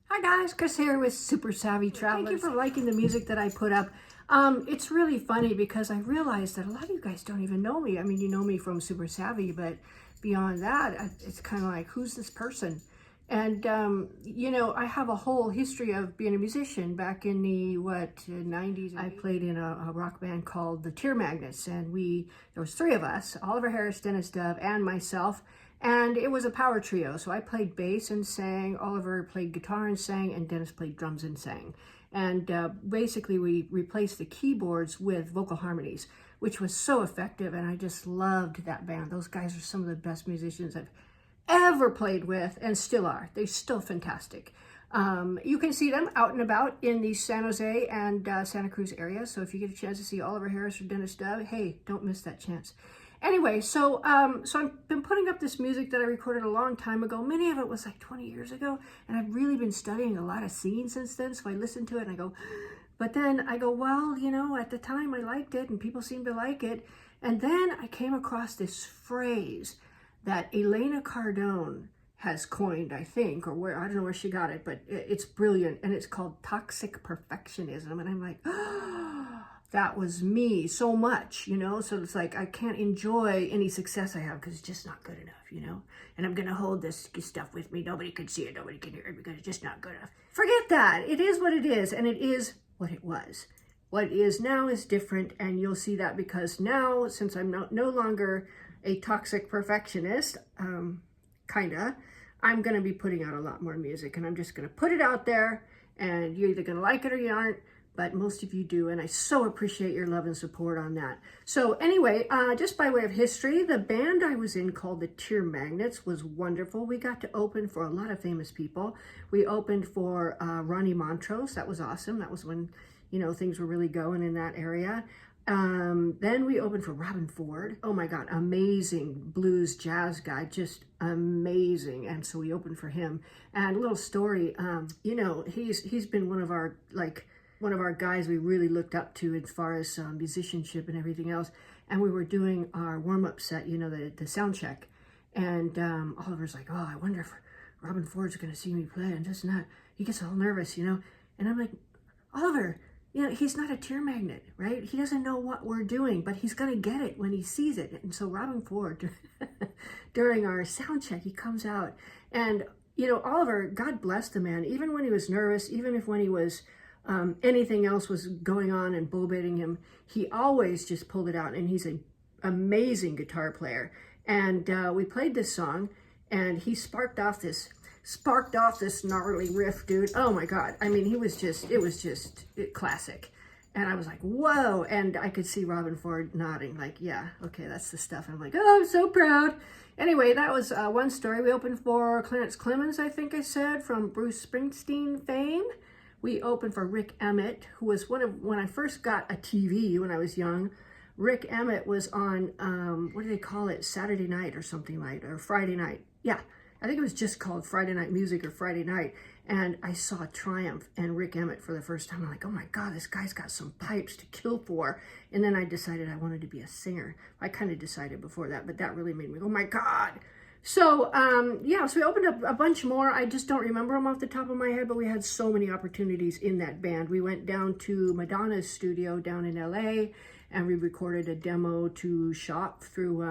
Hi guys, Chris here with Super Savvy Travelers. Thank you for liking the music that I put up. It's really funny because I realized that a lot of you guys don't even know me. I mean, you know me from Super Savvy, but beyond that, it's kind of like, who's this person? And, you know, I have a whole history of being a musician. Back in the, 90s, I played in a rock band called the Tear Magnets, and there was three of us, Oliver Harris, Dennis Dove, and myself. And it was a power trio. So I played bass and sang, Oliver played guitar and sang, and Dennis played drums and sang. And basically we replaced the keyboards with vocal harmonies, which was so effective. And I just loved that band. Those guys are some of the best musicians I've ever played with and still are. They're still fantastic. You can see them out and about in the San Jose and Santa Cruz area. So if you get a chance to see Oliver Harris or Dennis Dove, hey, don't miss that chance. Anyway, so I've been putting up this music that I recorded a long time ago. Many of it was like 20 years ago, and I've really been studying a lot of scenes since then. So I listen to it and I go, but then I go, well, you know, at the time I liked it and people seem to like it. And then I came across this phrase that Elena Cardone has coined, I think, or where, I don't know where she got it, but it's brilliant. And it's called toxic perfectionism. And I'm like, that was me so much, you know? So it's like, I can't enjoy any success I have because it's just not good enough, you know? And I'm going to hold this stuff with me. Nobody can see it. Nobody can hear it because it's just not good enough. Forget that. It is what it is. And it is what it was. What it is now is different. And you'll see that because now, since I'm no longer a toxic perfectionist, kinda, I'm going to be putting out a lot more music. And I'm just going to put it out there. And you're either going to like it or you aren't. But most of you do, and I so appreciate your love and support on that. So anyway, just by way of history, the band I was in called the Tear Magnets was wonderful. We got to open for a lot of famous people. We opened for Ronnie Montrose. That was awesome. That was when, you know, things were really going in that area. Then we opened for Robin Ford. Oh my God, amazing blues jazz guy, just amazing. And so we opened for him. And a little story, you know, he's been one of our guys we really looked up to as far as musicianship and everything else. And we were doing our warm-up set, you know, the sound check. And Oliver's like, oh, I wonder if Robin Ford's going to see me play. And just not, he gets all nervous, you know. And I'm like, Oliver, you know, he's not a tear magnet, right? He doesn't know what we're doing, but he's going to get it when he sees it. And so Robin Ford, during our sound check, he comes out. And, you know, Oliver, God bless the man, even when he was nervous, even if when he was anything else was going on and bull baiting him, he always just pulled it out. And he's an amazing guitar player. And we played this song, and he sparked off this gnarly riff, dude. Oh my God. I mean, it was just classic. And I was like, whoa. And I could see Robin Ford nodding like, yeah, okay, that's the stuff. I'm like, oh, I'm so proud. Anyway, that was one story. We opened for Clarence Clemens, I think I said, from Bruce Springsteen fame. We opened for Rick Emmett, who was when I first got a TV when I was young. Rick Emmett was on, what do they call it? Saturday night or something like, or Friday night. Yeah, I think it was just called Friday Night Music or Friday Night. And I saw Triumph and Rick Emmett for the first time. I'm like, oh my God, this guy's got some pipes to kill for. And then I decided I wanted to be a singer. I kind of decided before that, but that really made me, oh my God. So, yeah, so we opened up a bunch more. I just don't remember them off the top of my head, but we had so many opportunities in that band. We went down to Madonna's studio down in LA, and we recorded a demo to shop through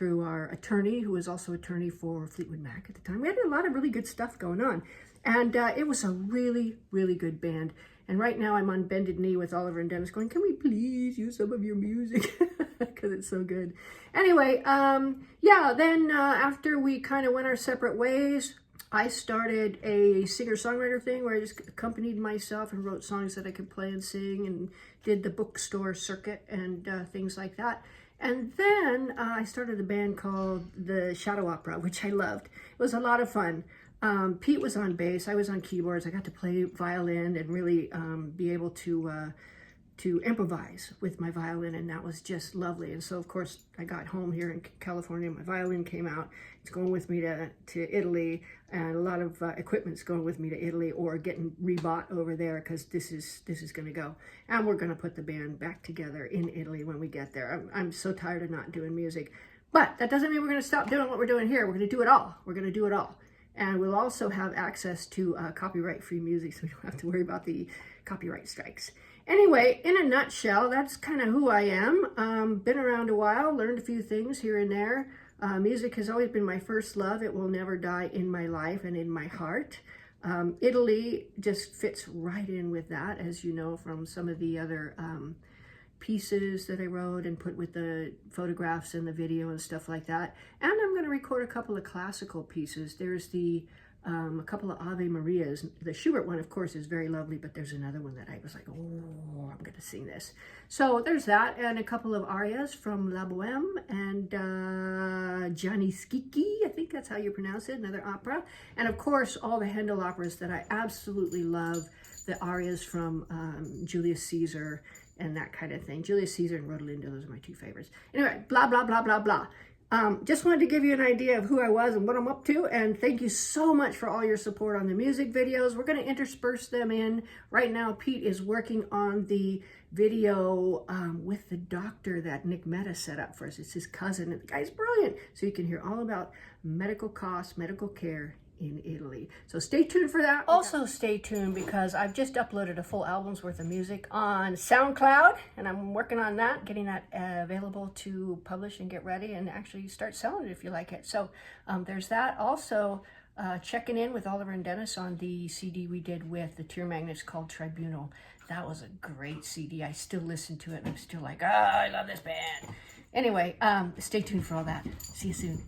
our attorney, who was also attorney for Fleetwood Mac at the time. We had a lot of really good stuff going on. And it was a really, really good band. And right now I'm on bended knee with Oliver and Dennis going, can we please use some of your music? Because it's so good. Anyway, yeah, then after we kind of went our separate ways, I started a singer-songwriter thing where I just accompanied myself and wrote songs that I could play and sing and did the bookstore circuit and things like that. And then I started a band called the Shadow Opera, which I loved. It was a lot of fun. Pete was on bass, I was on keyboards. I got to play violin and really be able to improvise with my violin, and that was just lovely. And so, of course, I got home here in California. My violin came out. It's going with me to Italy, and a lot of equipment's going with me to Italy or getting rebought over there because this is going to go. And we're going to put the band back together in Italy when we get there. I'm so tired of not doing music. But that doesn't mean we're going to stop doing what we're doing here. We're going to do it all. We're going to do it all. And we'll also have access to copyright-free music, so we don't have to worry about the copyright strikes. Anyway, in a nutshell, that's kind of who I am. Been around a while, learned a few things here and there. Music has always been my first love. It will never die in my life and in my heart. Italy just fits right in with that, as you know from some of the other pieces that I wrote and put with the photographs and the video and stuff like that. And I'm going to record a couple of classical pieces. There's a couple of Ave Marias. The Schubert one, of course, is very lovely, but there's another one that I was like, oh, I'm going to sing this. So there's that, and a couple of arias from La Boheme and Gianni Schicchi, I think that's how you pronounce it, another opera. And of course, all the Handel operas that I absolutely love, the arias from Julius Caesar and that kind of thing. Julius Caesar and Rodelinda, those are my two favorites. Anyway, blah, blah, blah, blah, blah. Just wanted to give you an idea of who I was and what I'm up to, and thank you so much for all your support on the music videos. We're going to intersperse them in. Right now, Pete is working on the video with the doctor that Nick Mehta set up for us. It's his cousin, and the guy's brilliant. So you can hear all about medical costs, medical care in Italy. So stay tuned for that. Also stay tuned because I've just uploaded a full album's worth of music on SoundCloud, and I'm working on that, getting that available to publish and get ready and actually start selling it if you like it. So there's that. Also checking in with Oliver and Dennis on the CD we did with the Tear Magnets called Tribunal. That was a great CD. I still listen to it and I'm still like, I love this band. Anyway, stay tuned for all that. See you soon.